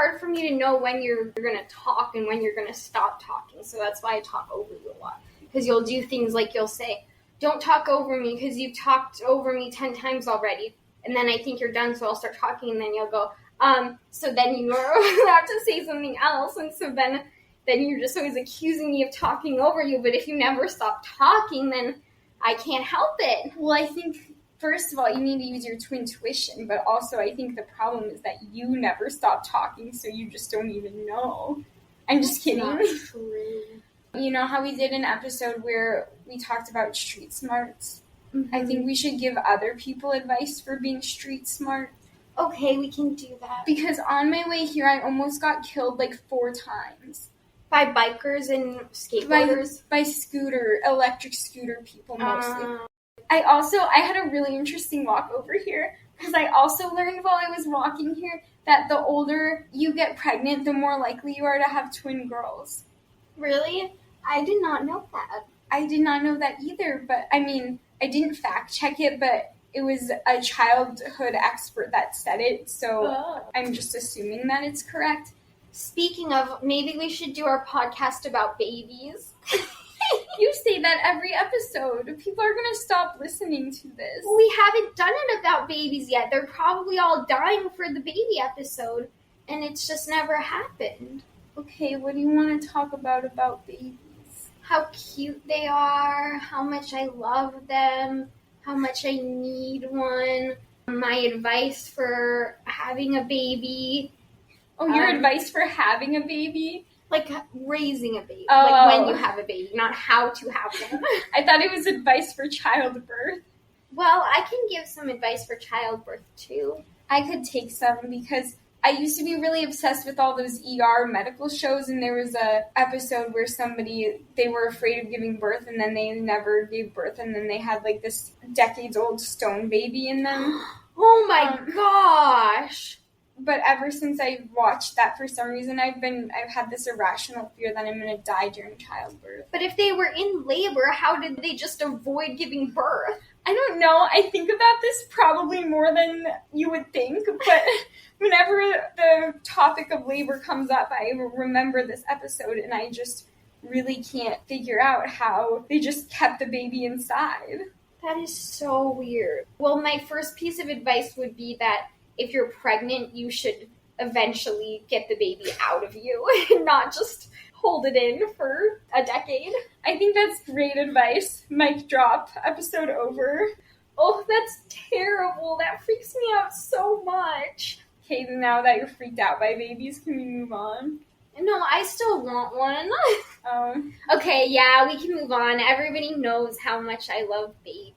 hard for me to know when you're going to talk and when you're going to stop talking. So that's why I talk over you a lot. Because you'll do things like you'll say, don't talk over me because you've talked over me 10 times already. And then I think you're done, so I'll start talking, and then you'll go, so then you have to say something else. And so then you're just always accusing me of talking over you. But if you never stop talking, then I can't help it. Well, I think, first of all, you need to use your twin tuition. But also, I think the problem is that you never stop talking, so you just don't even know. I'm just kidding. That's true. You know how we did an episode where we talked about street smarts? Mm-hmm. I think we should give other people advice for being street smart. Okay, we can do that. Because on my way here, I almost got killed like 4 times. By bikers and skateboarders? By electric scooter people mostly. I had a really interesting walk over here. Because I also learned while I was walking here that the older you get pregnant, the more likely you are to have twin girls. Really? I did not know that. I did not know that either, but I mean, I didn't fact check it, but it was a childhood expert that said it, so I'm just assuming that it's correct. Speaking of, maybe we should do our podcast about babies. You say that every episode. People are going to stop listening to this. We haven't done it about babies yet. They're probably all dying for the baby episode, and it's just never happened. Okay, what do you want to talk about babies? How cute they are, how much I love them, how much I need one, my advice for having a baby. Oh, your advice for having a baby? Like raising a baby, like when you have a baby, not how to have one. I thought it was advice for childbirth. Well, I can give some advice for childbirth too. I could take some because I used to be really obsessed with all those ER medical shows, and there was a episode where they were afraid of giving birth, and then they never gave birth, and then they had like this decades-old stone baby in them. Oh my gosh! But ever since I watched that, for some reason, I've had this irrational fear that I'm going to die during childbirth. But if they were in labor, how did they just avoid giving birth? I don't know. I think about this probably more than you would think, but whenever the topic of labor comes up, I remember this episode, and I just really can't figure out how they just kept the baby inside. That is so weird. Well, my first piece of advice would be that if you're pregnant, you should eventually get the baby out of you and not just hold it in for a decade. I think that's great advice. Mic drop. Episode over. Oh, that's terrible. That freaks me out so much. Okay, now that you're freaked out by babies, can we move on? No, I still want one. Okay, yeah, we can move on. Everybody knows how much I love babies.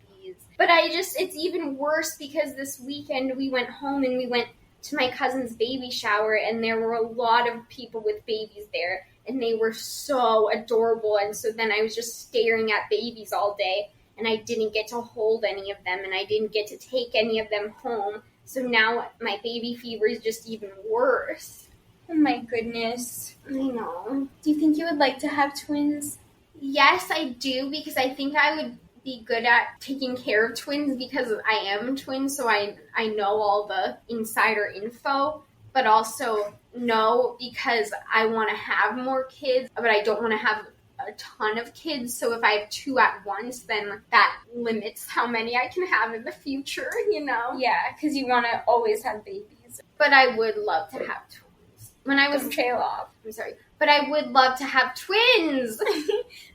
But it's even worse because this weekend we went home and we went to my cousin's baby shower, and there were a lot of people with babies there, and they were so adorable. And so then I was just staring at babies all day, and I didn't get to hold any of them, and I didn't get to take any of them home. So now my baby fever is just even worse. Oh my goodness. I know. Do you think you would like to have twins? Yes, I do, because I think I would be good at taking care of twins because I am a twin, so I know all the insider info, but also no, because I want to have more kids, but I don't want to have a ton of kids, so if I have 2 at once, then that limits how many I can have in the future, you know? Yeah, because you want to always have babies. But I would love to have twins. Don't trail off. I'm sorry. But I would love to have twins!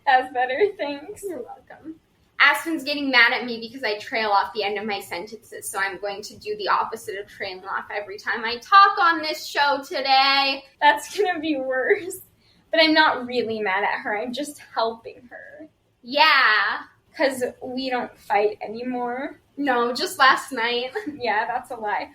That's better, thanks. You're welcome. Aspen's getting mad at me because I trail off the end of my sentences, so I'm going to do the opposite of trailing off every time I talk on this show today. That's going to be worse. But I'm not really mad at her. I'm just helping her. Yeah. Because we don't fight anymore. No, just last night. Yeah, that's a lie.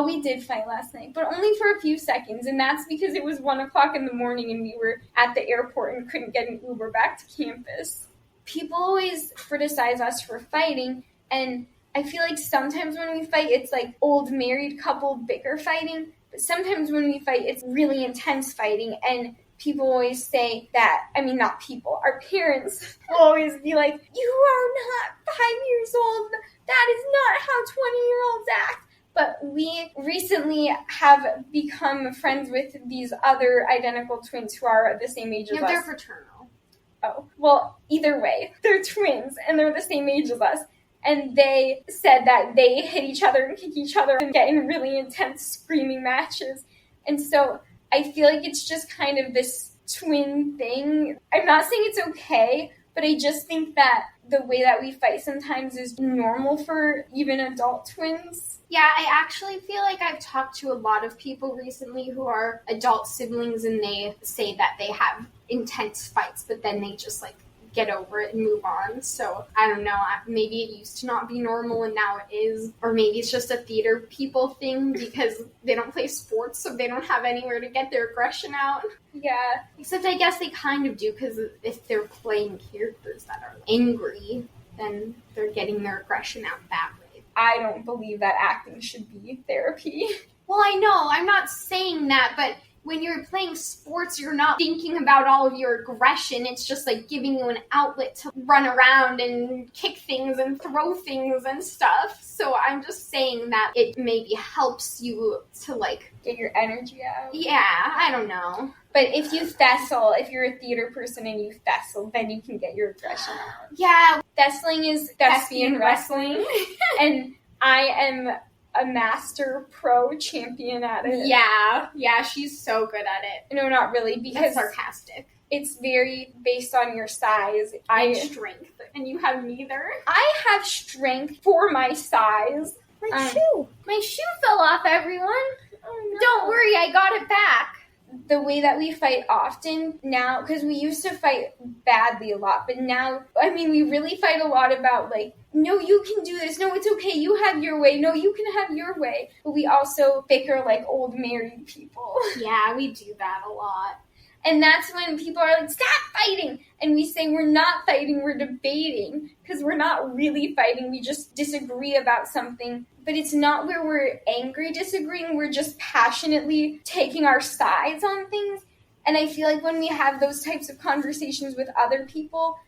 We did fight last night, but only for a few seconds, and that's because it was 1 o'clock in the morning and we were at the airport and couldn't get an Uber back to campus. People always criticize us for fighting, and I feel like sometimes when we fight, it's like old married couple bicker fighting, but sometimes when we fight, it's really intense fighting, and people always say that, not people, our parents will always be like, you are not 5 years old, that is not how 20-year-olds act. but we recently have become friends with these other identical twins who are the same age as us. They're fraternal. Oh, well, either way, they're twins, and they're the same age as us. And they said that they hit each other and kick each other and get in really intense screaming matches. And so I feel like it's just kind of this twin thing. I'm not saying it's okay, but I just think that the way that we fight sometimes is normal for even adult twins. Yeah, I actually feel like I've talked to a lot of people recently who are adult siblings, and they say that they have intense fights, but then they just, like, get over it and move on. So, I don't know, maybe it used to not be normal and now it is. Or maybe it's just a theater people thing because they don't play sports, so they don't have anywhere to get their aggression out. Yeah. Except I guess they kind of do, because if they're playing characters that are angry, then they're getting their aggression out that way. I don't believe that acting should be therapy. Well, I know, I'm not saying that, but when you're playing sports, you're not thinking about all of your aggression. It's just like giving you an outlet to run around and kick things and throw things and stuff. So I'm just saying that it maybe helps you to, like, get your energy out. Yeah, I don't know. But if you thessle, if you're a theater person and you thessle, then you can get your aggression out. Yeah. Thestling is thespian wrestling. And I am a master pro champion at it. Yeah, she's so good at it. No, not really, because that's sarcastic. It's very based on your size. And strength, and you have neither. I have strength for my size. My shoe fell off, everyone. Oh, no. Don't worry, I got it back. The way that we fight often now, because we used to fight badly a lot, but now, I mean, we really fight a lot about, like, no, you can do this. No, it's okay. You have your way. No, you can have your way. But we also bicker like old married people. Yeah, we do that a lot. And that's when people are like, stop fighting! And we say, we're not fighting, we're debating. Because we're not really fighting, we just disagree about something. But it's not where we're angry disagreeing, we're just passionately taking our sides on things. And I feel like when we have those types of conversations with other people,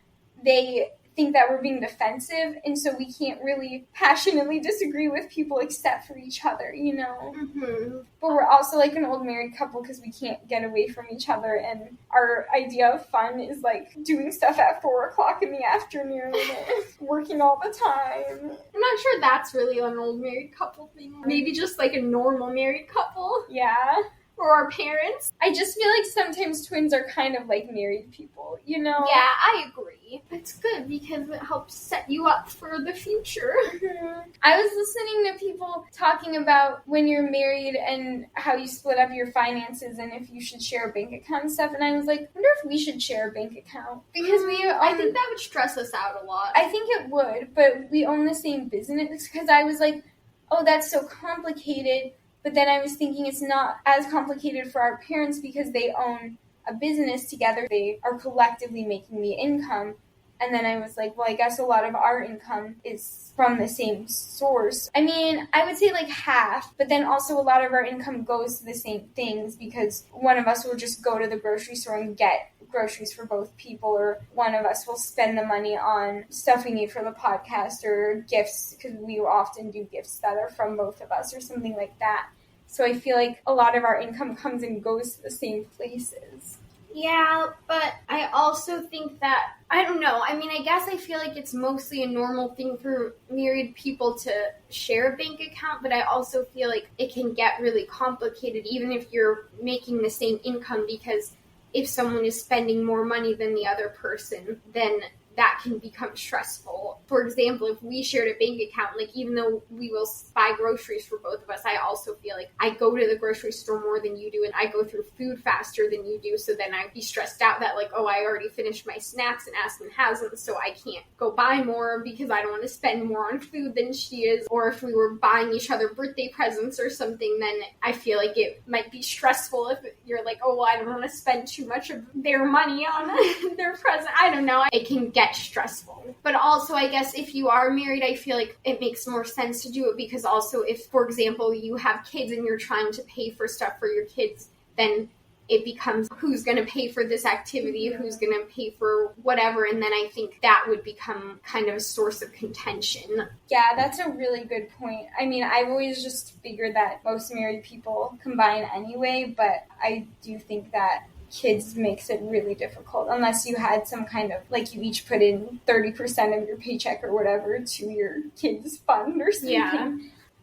they think that we're being defensive, and so we can't really passionately disagree with people except for each other, you know? Mm-hmm. But we're also like an old married couple because we can't get away from each other, and our idea of fun is like doing stuff at 4:00 in the afternoon and working all the time. I'm not sure that's really an old married couple thing. Maybe just like a normal married couple. Yeah. Or our parents. I just feel like sometimes twins are kind of like married people, you know? Yeah, I agree. It's good because it helps set you up for the future. Mm-hmm. I was listening to people talking about when you're married and how you split up your finances and if you should share a bank account and stuff, and I was like, I wonder if we should share a bank account. Because I think that would stress us out a lot. I think it would, but we own the same business, because I was like, oh, that's so complicated. But then I was thinking it's not as complicated for our parents because they own a business together. They are collectively making the income. And then I was like, well, I guess a lot of our income is from the same source. I mean, I would say like half, but then also a lot of our income goes to the same things because one of us will just go to the grocery store and get groceries for both people, or one of us will spend the money on stuff we need for the podcast or gifts, because we often do gifts that are from both of us or something like that. So I feel like a lot of our income comes and goes to the same places. Yeah, but I also think that, I don't know, I mean, I guess I feel like it's mostly a normal thing for married people to share a bank account, but I also feel like it can get really complicated even if you're making the same income, because if someone is spending more money than the other person, then that can become stressful. For example, if we shared a bank account, like, even though we will buy groceries for both of us, I also feel like I go to the grocery store more than you do, and I go through food faster than you do, so then I'd be stressed out that, like, oh, I already finished my snacks and Aspen hasn't, so I can't go buy more because I don't want to spend more on food than she is. Or if we were buying each other birthday presents or something, then I feel like it might be stressful if you're like, oh, well, I don't want to spend too much of their money on their present. I don't know. It can get stressful. But also, I guess if you are married, I feel like it makes more sense to do it, because also if, for example, you have kids and you're trying to pay for stuff for your kids, then it becomes who's going to pay for this activity, who's going to pay for whatever, and then I think that would become kind of a source of contention. Yeah, that's a really good point. I mean, I've always just figured that most married people combine anyway, but I do think that kids makes it really difficult unless you had some kind of, like, you each put in 30% of your paycheck or whatever to your kids' fund or something. Yeah.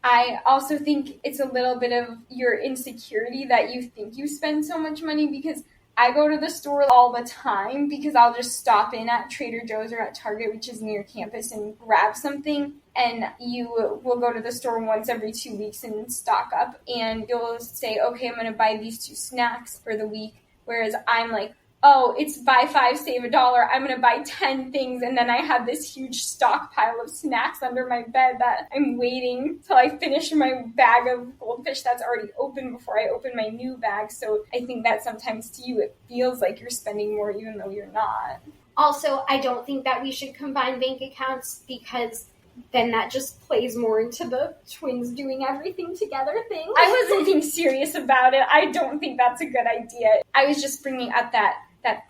I also think it's a little bit of your insecurity that you think you spend so much money, because I go to the store all the time because I'll just stop in at Trader Joe's or at Target, which is near campus, and grab something. And you will go to the store once every 2 weeks and stock up, and you'll say, okay, I'm going to buy these 2 snacks for the week. Whereas I'm like, oh, it's buy 5, save $1. I'm going to buy 10 things. And then I have this huge stockpile of snacks under my bed that I'm waiting till I finish my bag of goldfish that's already open before I open my new bag. So I think that sometimes to you, it feels like you're spending more even though you're not. Also, I don't think that we should combine bank accounts, because then that just plays more into the twins doing everything together thing. I wasn't being serious about it. I don't think that's a good idea. I was just bringing up that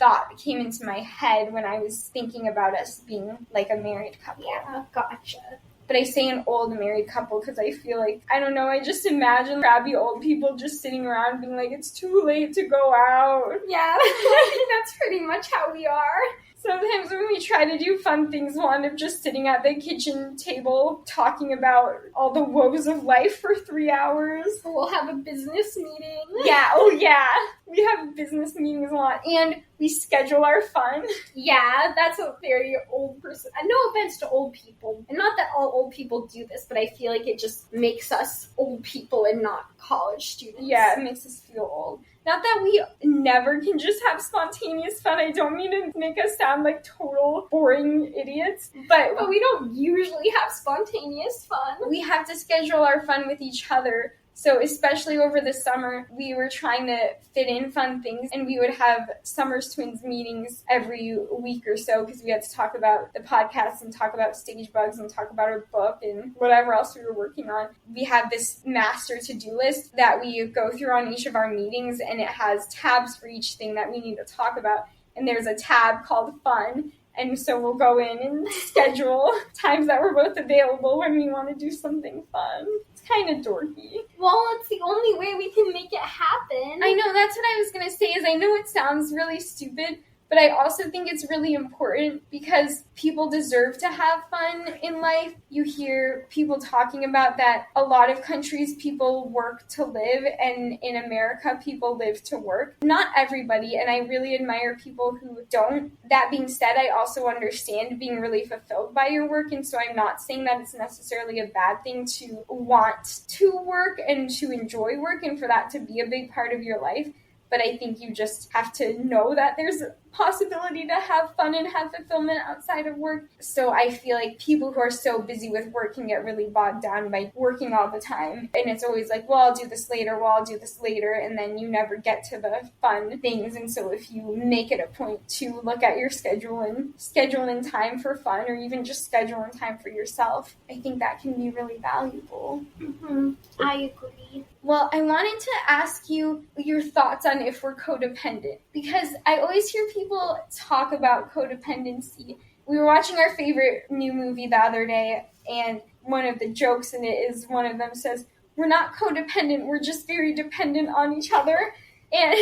thought that came into my head when I was thinking about us being like a married couple. Yeah, gotcha. But I say an old married couple because I feel like, I don't know, I just imagine crabby old people just sitting around being like, it's too late to go out. Yeah, I think that's pretty much how we are. Sometimes when we try to do fun things, we'll end up just sitting at the kitchen table talking about all the woes of life for 3 hours. We'll have a business meeting. Yeah, oh yeah. We have business meetings a lot, and we schedule our fun. Yeah, that's a very old person. No offense to old people. And not that all old people do this, but I feel like it just makes us old people and not college students. Yeah, it makes us feel old. Not that we never can just have spontaneous fun. I don't mean to make us sound like total boring idiots, but we don't usually have spontaneous fun. We have to schedule our fun with each other. So especially over the summer, we were trying to fit in fun things, and we would have Summers Twins meetings every week or so because we had to talk about the podcast and talk about stage bugs and talk about our book and whatever else we were working on. We have this master to-do list that we go through on each of our meetings, and it has tabs for each thing that we need to talk about. And there's a tab called fun. And so we'll go in and schedule times that we're both available when we want to do something fun. It's kind of dorky. Well, it's the only way we can make it happen. I know, that's what I was going to say, is I know it sounds really stupid, but I also think it's really important because people deserve to have fun in life. You hear people talking about that a lot of countries people work to live, and in America people live to work. Not everybody, and I really admire people who don't. That being said, I also understand being really fulfilled by your work, and so I'm not saying that it's necessarily a bad thing to want to work and to enjoy work and for that to be a big part of your life. But I think you just have to know that there's a possibility to have fun and have fulfillment outside of work. So I feel like people who are so busy with work can get really bogged down by working all the time. And it's always like, well, I'll do this later, and then you never get to the fun things. And so if you make it a point to look at your schedule and schedule in time for fun, or even just schedule in time for yourself, I think that can be really valuable. Mm-hmm. I agree. Well, I wanted to ask you your thoughts on if we're codependent, because I always hear people talk about codependency. We were watching our favorite new movie the other day, and one of the jokes in it is one of them says, we're not codependent, we're just very dependent on each other. And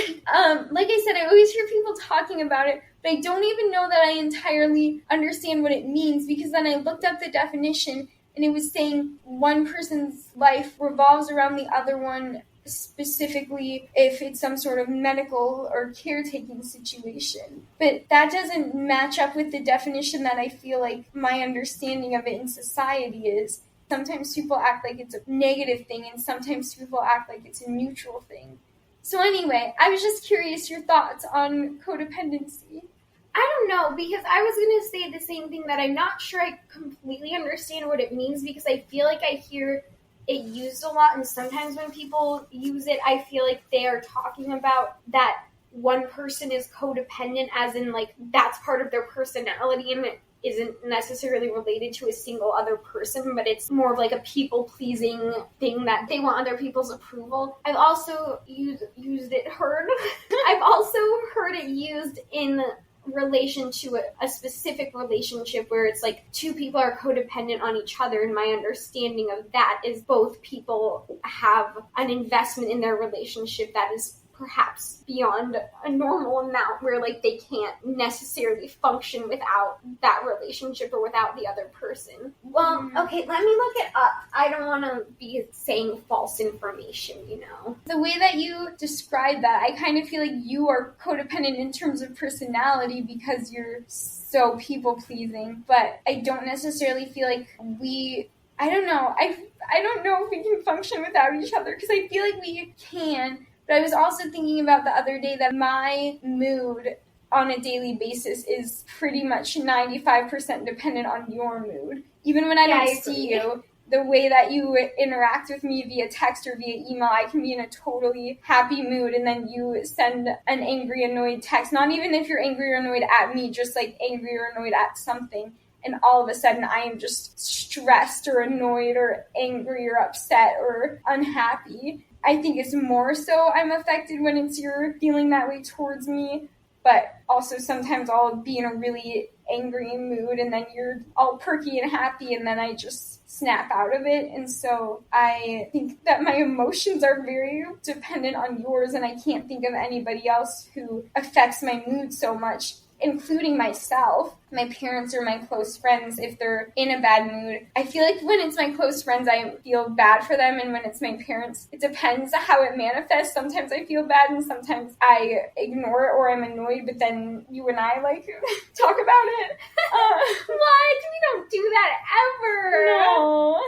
like I said, I always hear people talking about it, but I don't even know that I entirely understand what it means, because then I looked up the definition, and it was saying one person's life revolves around the other one, specifically if it's some sort of medical or caretaking situation. But that doesn't match up with the definition that I feel like my understanding of it in society is. Sometimes people act like it's a negative thing, and sometimes people act like it's a neutral thing. So anyway, I was just curious your thoughts on codependency. I don't know, because I was going to say the same thing, that I'm not sure I completely understand what it means, because I feel like I hear it used a lot, and sometimes when people use it, I feel like they are talking about that one person is codependent, as in, like, that's part of their personality, and isn't necessarily related to a single other person, but it's more of like a people-pleasing thing that they want other people's approval. I've also I've also heard it used in relation to a specific relationship where it's like two people are codependent on each other, and my understanding of that is both people have an investment in their relationship that is perhaps beyond a normal amount, where like they can't necessarily function without that relationship or without the other person. Well, okay, let me look it up. I don't want to be saying false information, you know. The way that you describe that, I kind of feel like you are codependent in terms of personality because you're so people-pleasing, but I don't necessarily feel like I don't know if we can function without each other, because I feel like we can. But I was also thinking about the other day that my mood on a daily basis is pretty much 95% dependent on your mood. Even when I don't see you, the way that you interact with me via text or via email, I can be in a totally happy mood, and then you send an angry, annoyed text. Not even if you're angry or annoyed at me, just like angry or annoyed at something. And all of a sudden I am just stressed or annoyed or angry or upset or unhappy. I think it's more so I'm affected when it's you're feeling that way towards me, but also sometimes I'll be in a really angry mood and then you're all perky and happy and then I just snap out of it. And so I think that my emotions are very dependent on yours, and I can't think of anybody else who affects my mood so much, including myself. My parents or my close friends, if they're in a bad mood, I feel like when it's my close friends, I feel bad for them, and when it's my parents, it depends how it manifests. Sometimes I feel bad, and sometimes I ignore it or I'm annoyed, but then you and I, like, talk about it. What? We don't do that ever! No.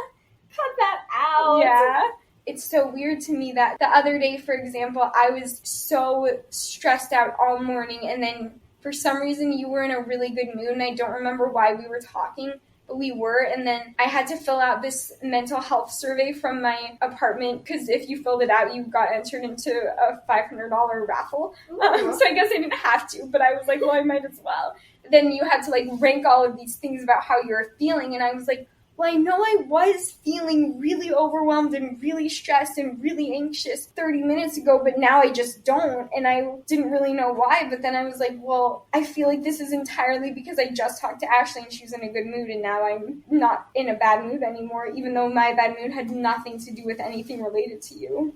Cut that out. Yeah. It's so weird to me that the other day, for example, I was so stressed out all morning, and then for some reason, you were in a really good mood, and I don't remember why we were talking, but we were, and then I had to fill out this mental health survey from my apartment, because if you filled it out, you got entered into a $500 raffle, so I guess I didn't have to, but I was like, well, I might as well. Then you had to, like, rank all of these things about how you're feeling, and I was like, well, I know I was feeling really overwhelmed and really stressed and really anxious 30 minutes ago, but now I just don't, and I didn't really know why, but then I was like, well, I feel like this is entirely because I just talked to Ashley and she was in a good mood, and now I'm not in a bad mood anymore, even though my bad mood had nothing to do with anything related to you.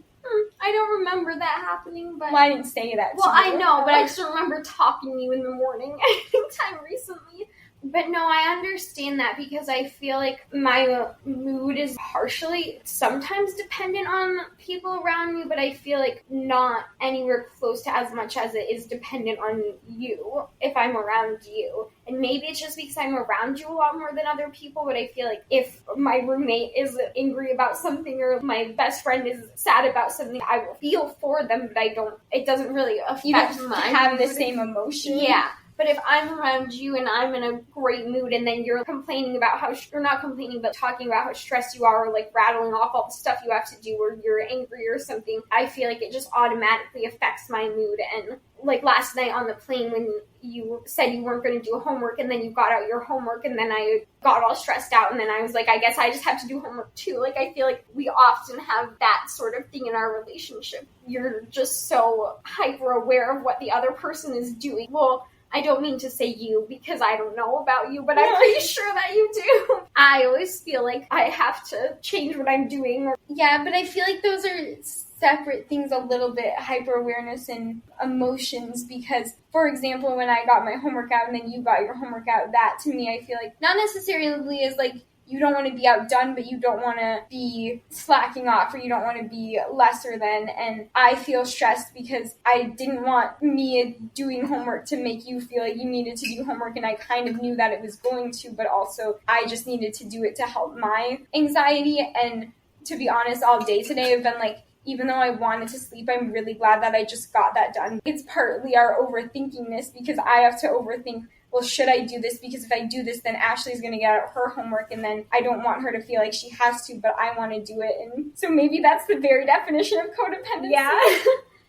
I don't remember that happening, but... Well, I didn't say that to you. Well, I know, but I just remember talking to you in the morning anytime recently. But no, I understand that because I feel like my mood is partially sometimes dependent on people around me, but I feel like not anywhere close to as much as it is dependent on you if I'm around you. And maybe it's just because I'm around you a lot more than other people, but I feel like if my roommate is angry about something or my best friend is sad about something, I will feel for them, but it doesn't really affect you don't have the same emotion. Yeah. But if I'm around you and I'm in a great mood and then you're complaining about not complaining, but talking about how stressed you are, or like rattling off all the stuff you have to do, or you're angry or something, I feel like it just automatically affects my mood. And like last night on the plane when you said you weren't going to do homework and then you got out your homework and then I got all stressed out and then I was like, I guess I just have to do homework too. Like, I feel like we often have that sort of thing in our relationship. You're just so hyper aware of what the other person is doing. Well, I don't mean to say you because I don't know about you, but I'm pretty sure that you do. I always feel like I have to change what I'm doing. Yeah, but I feel like those are separate things a little bit, hyper-awareness and emotions, because, for example, when I got my homework out and then you got your homework out, that to me I feel like not necessarily is like you don't want to be outdone, but you don't want to be slacking off, or you don't want to be lesser than. And I feel stressed because I didn't want me doing homework to make you feel like you needed to do homework, and I kind of knew that it was going to, but also I just needed to do it to help my anxiety. And to be honest, all day today I've been like, even though I wanted to sleep, I'm really glad that I just got that done. It's partly our overthinkingness, because I have to overthink, well, should I do this? Because if I do this, then Ashley's going to get out her homework, and then I don't want her to feel like she has to, but I want to do it. And so maybe that's the very definition of codependency. Yeah.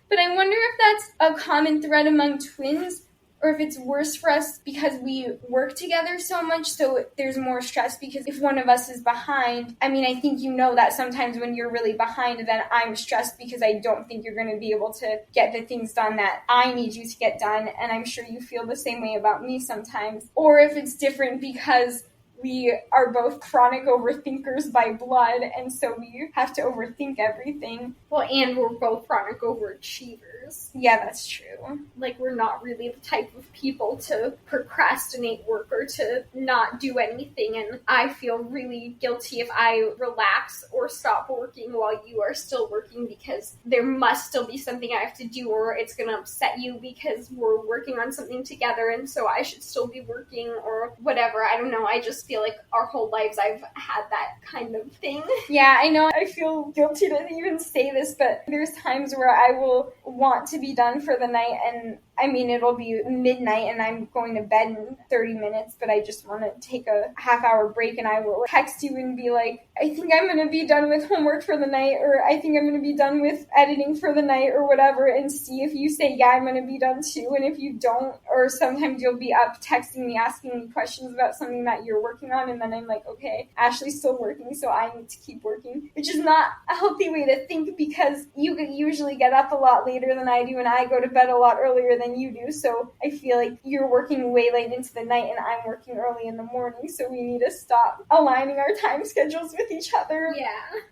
But I wonder if that's a common thread among twins, or if it's worse for us because we work together so much, so there's more stress because if one of us is behind, I mean, I think you know that sometimes when you're really behind, then I'm stressed because I don't think you're going to be able to get the things done that I need you to get done, and I'm sure you feel the same way about me sometimes. Or if it's different because we are both chronic overthinkers by blood, and so we have to overthink everything. Well, and we're both chronic overachievers. Yeah, that's true. Like, we're not really the type of people to procrastinate work or to not do anything, and I feel really guilty if I relax or stop working while you are still working because there must still be something I have to do or it's going to upset you because we're working on something together and so I should still be working or whatever. I don't know. I just feel like our whole lives I've had that kind of thing. Yeah, I know. I feel guilty to even say this, but there's times where I will want to be done for the night, and I mean, it'll be midnight and I'm going to bed in 30 minutes, but I just want to take a half-hour break, and I will text you and be like, I think I'm going to be done with homework for the night, or I think I'm going to be done with editing for the night, or whatever, and see if you say, yeah, I'm going to be done too, and if you don't, or sometimes you'll be up texting me, asking me questions about something that you're working on, and then I'm like, okay, Ashley's still working, so I need to keep working, which is not a healthy way to think because you usually get up a lot later than I do, and I go to bed a lot earlier than you do, so I feel like you're working way late into the night and I'm working early in the morning, so we need to stop aligning our time schedules with each other. Yeah.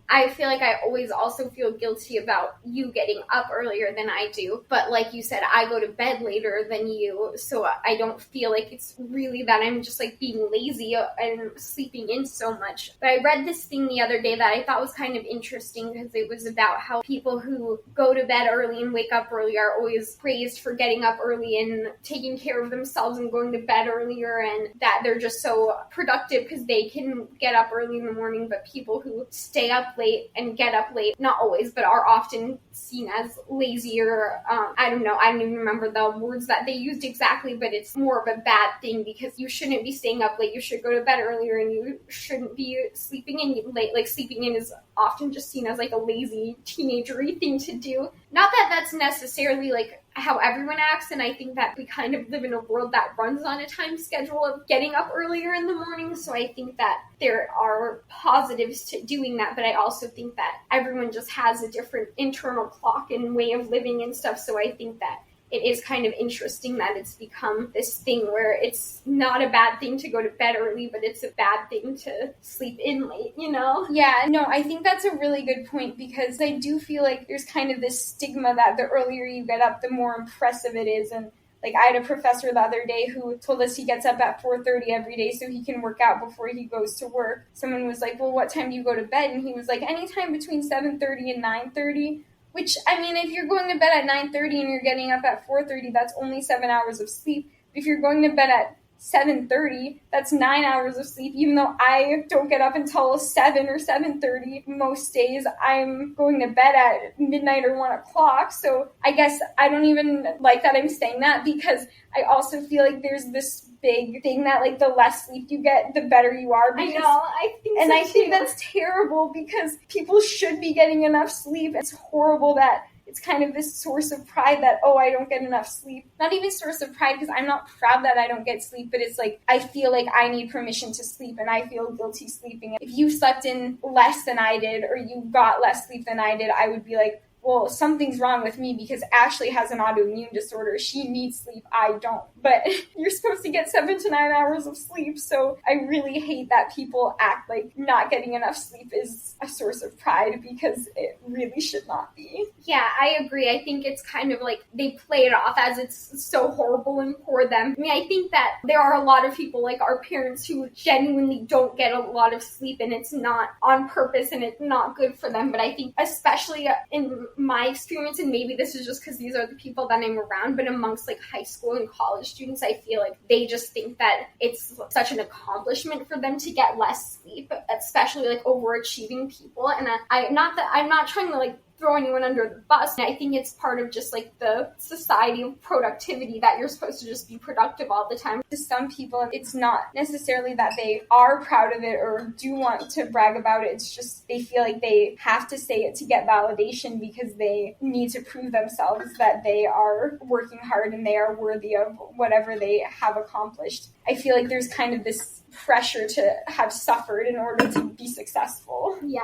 I feel like I always also feel guilty about you getting up earlier than I do, but like you said, I go to bed later than you, so I don't feel like it's really that I'm just like being lazy and sleeping in so much. But I read this thing the other day that I thought was kind of interesting because it was about how people who go to bed early and wake up early are always praised for getting up early and taking care of themselves and going to bed earlier, and that they're just so productive because they can get up early in the morning. But people who stay up late and get up late, not always, but are often seen as lazier. I don't know, I don't even remember the words that they used exactly, but it's more of a bad thing because you shouldn't be staying up late. You should go to bed earlier and you shouldn't be sleeping in late. Like, sleeping in is often just seen as like a lazy teenagery thing to do. Not that that's necessarily like how everyone acts, and I think that we kind of live in a world that runs on a time schedule of getting up earlier in the morning, so I think that there are positives to doing that, but I also think that everyone just has a different internal clock and way of living and stuff, so I think that it is kind of interesting that it's become this thing where it's not a bad thing to go to bed early, but it's a bad thing to sleep in late, you know? Yeah, no, I think that's a really good point because I do feel like there's kind of this stigma that the earlier you get up, the more impressive it is. And like, I had a professor the other day who told us he gets up at 4:30 every day so he can work out before he goes to work. Someone was like, well, what time do you go to bed? And he was like, anytime between 7:30 and 9:30. Which, I mean, if you're going to bed at 9:30 and you're getting up at 4:30, that's only 7 hours of sleep. But if you're going to bed at 7:30, that's 9 hours of sleep, even though I don't get up until 7 or 7:30 most days. I'm going to bed at midnight or 1 o'clock, so I guess I don't even like that I'm saying that because I also feel like there's this big thing that, like, the less sleep you get, the better you are. Because, I know, I think so, and I think too. that's terrible because people should be getting enough sleep. It's horrible that it's kind of this source of pride that, oh, I don't get enough sleep. Not even source of pride because I'm not proud that I don't get sleep, but it's like I feel like I need permission to sleep and I feel guilty sleeping. If you slept in less than I did or you got less sleep than I did, I would be like, well, something's wrong with me because Ashley has an autoimmune disorder. She needs sleep. I don't. But you're supposed to get 7 to 9 hours of sleep. So I really hate that people act like not getting enough sleep is a source of pride because it really should not be. Yeah, I agree. I think it's kind of like they play it off as it's so horrible and for them. I mean, I think that there are a lot of people like our parents who genuinely don't get a lot of sleep and it's not on purpose and it's not good for them. But I think especially in my experience, and maybe this is just because these are the people that I'm around, but amongst like high school and college students, I feel like they just think that it's such an accomplishment for them to get less sleep, especially like overachieving people. And I'm not trying to like throw anyone under the bus. I think it's part of just like the society of productivity that you're supposed to just be productive all the time. To some people, it's not necessarily that they are proud of it or do want to brag about it. It's just they feel like they have to say it to get validation because they need to prove themselves that they are working hard and they are worthy of whatever they have accomplished. I feel like there's kind of this pressure to have suffered in order to be successful. Yeah.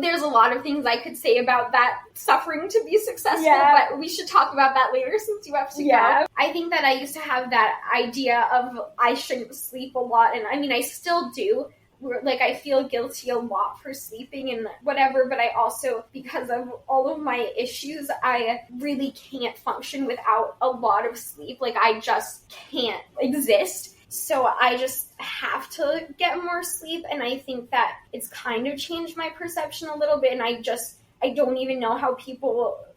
There's a lot of things I could say about that suffering to be successful, but we should talk about that later since you have to go. I think that I used to have that idea of I shouldn't sleep a lot, and I mean, I still do. Like, I feel guilty a lot for sleeping and whatever, but I also, because of all of my issues, I really can't function without a lot of sleep. Like, I just can't exist. So I just have to get more sleep, and I think that it's kind of changed my perception a little bit, and I don't even know how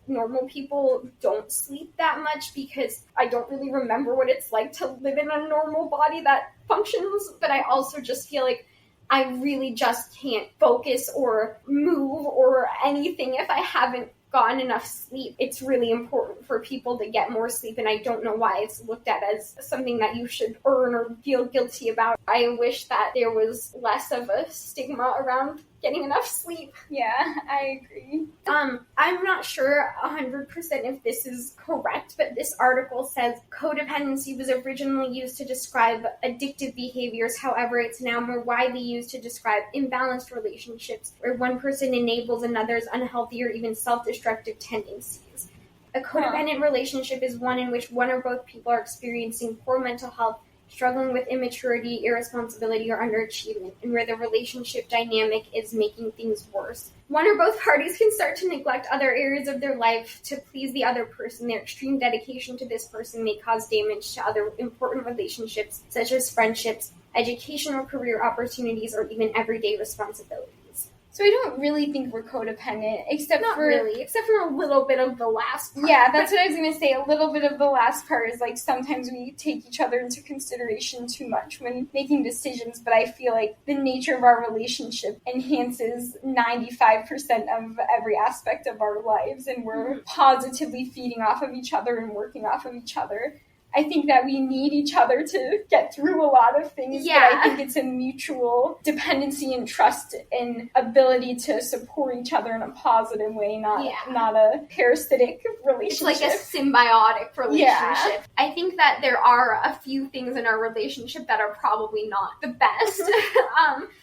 normal people don't sleep that much, because I don't really remember what it's like to live in a normal body that functions, but I also just feel like I really just can't focus or move or anything if I haven't gotten enough sleep. It's really important for people to get more sleep, and I don't know why it's looked at as something that you should earn or feel guilty about. I wish that there was less of a stigma around getting enough sleep. Yeah, I agree. I'm not sure 100% if this is correct, but this article says codependency was originally used to describe addictive behaviors. However, it's now more widely used to describe imbalanced relationships where one person enables another's unhealthy or even self-destructive tendencies. A codependent relationship is one in which one or both people are experiencing poor mental health, struggling with immaturity, irresponsibility, or underachievement, and where the relationship dynamic is making things worse. One or both parties can start to neglect other areas of their life to please the other person. Their extreme dedication to this person may cause damage to other important relationships, such as friendships, educational career opportunities, or even everyday responsibilities. So I don't really think we're codependent, except for a little bit of the last part. Yeah, that's what I was going to say. A little bit of the last part is like sometimes we take each other into consideration too much when making decisions, but I feel like the nature of our relationship enhances 95% of every aspect of our lives, and we're positively feeding off of each other and working off of each other. I think that we need each other to get through a lot of things, but I think it's a mutual dependency and trust and ability to support each other in a positive way, not a parasitic relationship. It's like a symbiotic relationship. Yeah. I think that there are a few things in our relationship that are probably not the best,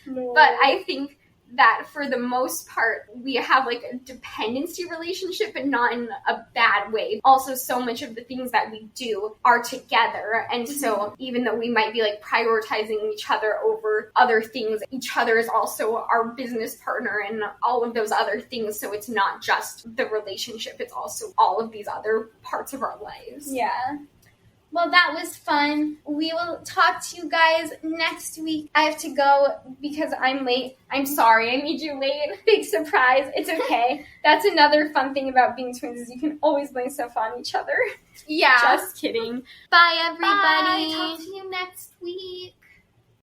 but I think that for the most part, we have like a dependency relationship, but not in a bad way. Also, so much of the things that we do are together. And so even though we might be like prioritizing each other over other things, each other is also our business partner and all of those other things. So it's not just the relationship, it's also all of these other parts of our lives. Yeah. Well, that was fun. We will talk to you guys next week. I have to go because I'm late. I'm sorry, I made you late. Big surprise. It's okay. That's another fun thing about being twins is you can always blame stuff on each other. Yeah. Just kidding. Bye, everybody. Bye. Talk to you next week.